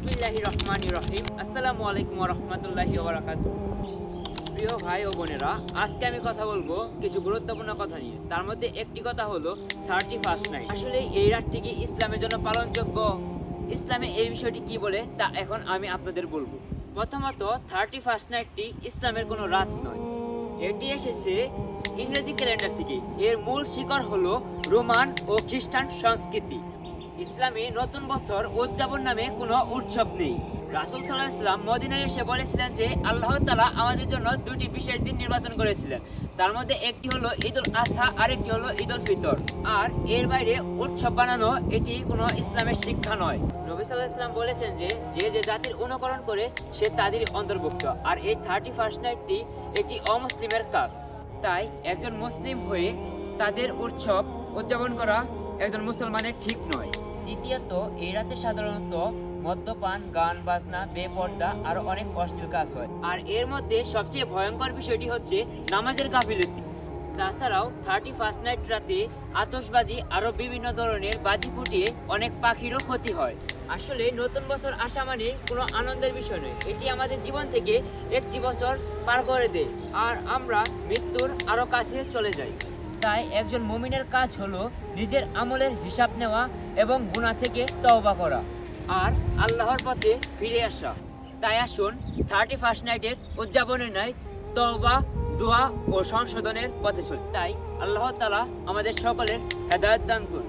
বিসমিল্লাহির রহমানির রহিম। আসসালামু আলাইকুম ওয়া রাহমাতুল্লাহি ওয়া বারাকাতুহু। প্রিয় ভাই ও বোনেরা, আজকে আমি কথা বলবো কিছু গুরুত্বপূর্ণ কথা নিয়ে। তার মধ্যে একটি কথা হলো 31st নাইট। আসলে এই রাতটি কি ইসলামের জন্য পালনযোগ্য? ইসলামে এই বিষয়টি কি বলে তা এখন আমি আপনাদের বলবো। প্রথমত, 31st নাইটটি ইসলামের কোনো রাত নয়, এটি এসেছে ইংরেজি ক্যালেন্ডার থেকে। এর মূল শিকড় হলো রোমান ও খ্রিস্টান সংস্কৃতি। ইসলামে নতুন বছর উদযাপন নামে কোনো উৎসব নেই। রাসূল সাল্লাল্লাহু আলাইহি ওয়াসাল্লাম মদিনায় এসে বলেছিলেন যে আল্লাহ তাআলা আমাদের জন্য দুটি বিশেষ দিন নির্বাচন করেছিলেন। তার মধ্যে একটি হলো ঈদুল আজহা আর একটি হলো ঈদুল ফিতর। আর এর বাইরে উৎসব বানানো এটি কোনো ইসলামের শিক্ষা নয়। নবী সাল্লাল্লাহু আলাইহি ওয়াসাল্লাম বলেছেন যে যে যে জাতির অনুকরণ করে সে তাদের অন্তর্ভুক্ত। আর এই 31st নাইটটি এটি অমুসলিমের কাজ। তাই একজন মুসলিম হয়ে তাদের উৎসব উদযাপন করা একজন মুসলমানের ঠিক নয়। দ্বিতীয়ত, এই রাতে সাধারণত মদ্যপান, গান বাজনা, বেপর্দা আরো অনেক অশ্লীল কাজ হয়। আর এর মধ্যে সবচেয়ে ভয়ঙ্কর বিষয়টি হচ্ছে নামাজের গাফিলতি। তাছাড়াও 31st নাইট রাতে আতশবাজি আরো বিভিন্ন ধরনের বাজি ফুটিয়ে অনেক পাখিরও ক্ষতি হয়। আসলে নতুন বছর আসা মানে কোনো আনন্দের বিষয় নয়, এটি আমাদের জীবন থেকে একটি বছর পার করে দেয় আর আমরা মৃত্যুর আরো কাছে চলে যাই। তাই একজন মুমিনের কাজ হলো নিজের আমলের হিসাব নেওয়া এবং গুনাহ থেকে তওবা করা আর আল্লাহর পথে ফিরে আসা। তাই আসুন 31st নাইটের উদযাপনের নয়, তওবা, দোয়া ও সংশোধনের পথে চলি। তাই আল্লাহ তাআলা আমাদের সকলের হেদায়েত দান করুন।